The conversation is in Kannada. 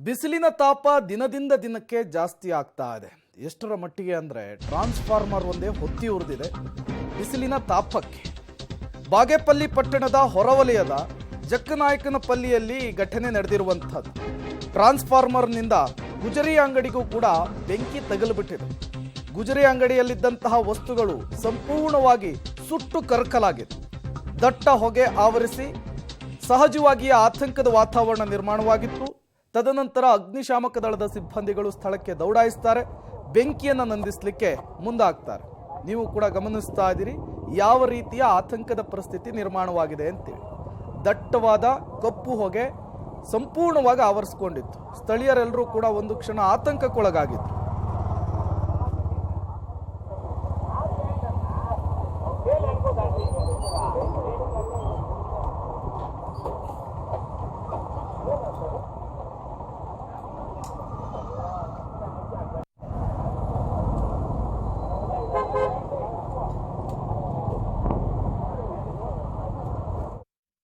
ಬಿಸಿಲಿನ ತಾಪ ದಿನದಿಂದ ದಿನಕ್ಕೆ ಜಾಸ್ತಿ ಆಗ್ತಾ ಇದೆ. ಎಷ್ಟರ ಮಟ್ಟಿಗೆ ಅಂದರೆ ಟ್ರಾನ್ಸ್ಫಾರ್ಮರ್ ಒಂದೇ ಹೊತ್ತಿ ಉರಿದಿದೆ ಬಿಸಿಲಿನ ತಾಪಕ್ಕೆ. ಬಾಗೇಪಲ್ಲಿ ಪಟ್ಟಣದ ಹೊರವಲಯದ ಜಕ್ಕನಾಯಕನಪಲ್ಲಿಯಲ್ಲಿ ಈ ಘಟನೆ ನಡೆದಿರುವಂಥದ್ದು. ಟ್ರಾನ್ಸ್ಫಾರ್ಮರ್ನಿಂದ ಗುಜರಿ ಅಂಗಡಿಗೂ ಕೂಡ ಬೆಂಕಿ ತಗುಲಿಬಿಟ್ಟಿದೆ. ಗುಜರಿ ಅಂಗಡಿಯಲ್ಲಿದ್ದಂತಹ ವಸ್ತುಗಳು ಸಂಪೂರ್ಣವಾಗಿ ಸುಟ್ಟು ಕರಕಲಾಗಿದೆ. ದಟ್ಟ ಹೊಗೆ ಆವರಿಸಿ ಸಹಜವಾಗಿಯೇ ಆತಂಕದ ವಾತಾವರಣ ನಿರ್ಮಾಣವಾಗಿತ್ತು. ತದನಂತರ ಅಗ್ನಿಶಾಮಕ ದಳದ ಸಿಬ್ಬಂದಿಗಳು ಸ್ಥಳಕ್ಕೆ ದೌಡಾಯಿಸ್ತಾರೆ, ಬೆಂಕಿಯನ್ನು ನಂದಿಸಲಿಕ್ಕೆ ಮುಂದಾಗ್ತಾರೆ. ನೀವು ಕೂಡ ಗಮನಿಸ್ತಾ ಇದ್ದೀರಿ ಯಾವ ರೀತಿಯ ಆತಂಕದ ಪರಿಸ್ಥಿತಿ ನಿರ್ಮಾಣವಾಗಿದೆ ಅಂತೇಳಿ. ದಟ್ಟವಾದ ಕಪ್ಪು ಹೊಗೆ ಸಂಪೂರ್ಣವಾಗಿ ಆವರಿಸಿಕೊಂಡಿತ್ತು. ಸ್ಥಳೀಯರೆಲ್ಲರೂ ಕೂಡ ಒಂದು ಕ್ಷಣ ಆತಂಕಕ್ಕೊಳಗಾಗಿತ್ತು.